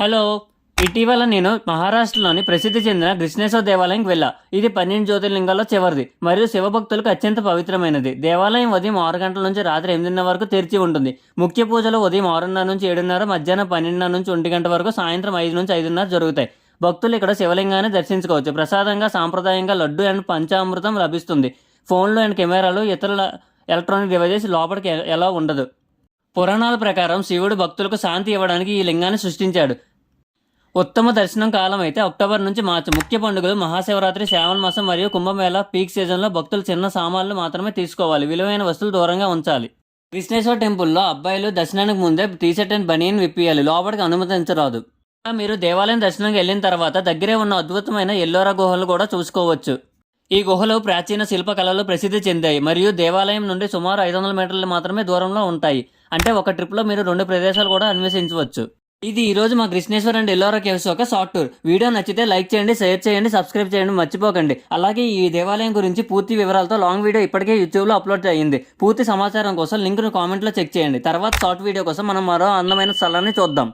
Hello. ఇటీవల నేను మహారాష్ట్రలోని ప్రసిద్ధి చెందిన కృష్ణేశ్వర దేవాలయంకి వెళ్ళా. ఇది 12 జ్యోతిర్లింగాల్లో చివరిది మరియు శివభక్తులకు అత్యంత పవిత్రమైనది. దేవాలయం ఉదయం 6 గంటల నుంచి రాత్రి 8:30 వరకు తెరిచి ఉంటుంది. ముఖ్య పూజలు ఉదయం 6:30 నుంచి 7:30, మధ్యాహ్నం 12:30 నుంచి 1 గంట వరకు, సాయంత్రం 5 నుంచి 5:30 జరుగుతాయి. భక్తులు ఇక్కడ శివలింగాన్ని దర్శించుకోవచ్చు. ప్రసాదంగా సాంప్రదాయంగా లడ్డు అండ్ పంచామృతం లభిస్తుంది. ఫోన్లు అండ్ కెమెరాలు, ఇతర ఎలక్ట్రానిక్ డివైజెస్ లోపలికి ఎలా ఉండదు. పురాణాల ప్రకారం శివుడు భక్తులకు శాంతి ఇవ్వడానికి ఈ లింగాన్ని సృష్టించాడు. ఉత్తమ దర్శనం కాలం అయితే అక్టోబర్ నుంచి మార్చి. ముఖ్య పండుగలు మహాశివరాత్రి, శ్రావణ మాసం మరియు కుంభమేళా పీక్ సీజన్లో భక్తులు చిన్న సామాన్లు మాత్రమే తీసుకోవాలి. విలువైన వస్తువులు దూరంగా ఉంచాలి. కృష్ణేశ్వర టెంపుల్లో అబ్బాయిలు దర్శనానికి ముందే టీ-షర్ట్ అండ్ బనీన్ విప్పియాలి. లోపలికి అనుమతించరాదు. మీరు దేవాలయం దర్శనంకి వెళ్ళిన తర్వాత దగ్గరే ఉన్న అద్భుతమైన ఎల్లోరా గుహలను కూడా చూసుకోవచ్చు. ఈ గుహలు ప్రాచీన శిల్పకళలు ప్రసిద్ధి చెందాయి మరియు దేవాలయం నుండి సుమారు 500 మీటర్లు మాత్రమే దూరంలో ఉంటాయి. అంటే ఒక ట్రిప్లో మీరు 2 ప్రదేశాలు కూడా అన్వేషించవచ్చు. ఇది ఈరోజు మా కృష్ణేశ్వర్ అండ్ ఎల్లోరా కేవ్స్ ఒక షార్ట్ టూర్. వీడియో నచ్చితే లైక్ చేయండి, షేర్ చేయండి, సబ్స్క్రైబ్ చేయండి మర్చిపోకండి. అలాగే ఈ దేవాలయం గురించి పూర్తి వివరాలతో లాంగ్ వీడియో ఇప్పటికే యూట్యూబ్లో అప్లోడ్ అయ్యింది. పూర్తి సమాచారం కోసం లింక్ను కామెంట్లో చెక్ చేయండి. తర్వాత షార్ట్ వీడియో కోసం మనం మరో అందమైన స్థలాన్ని చూద్దాం.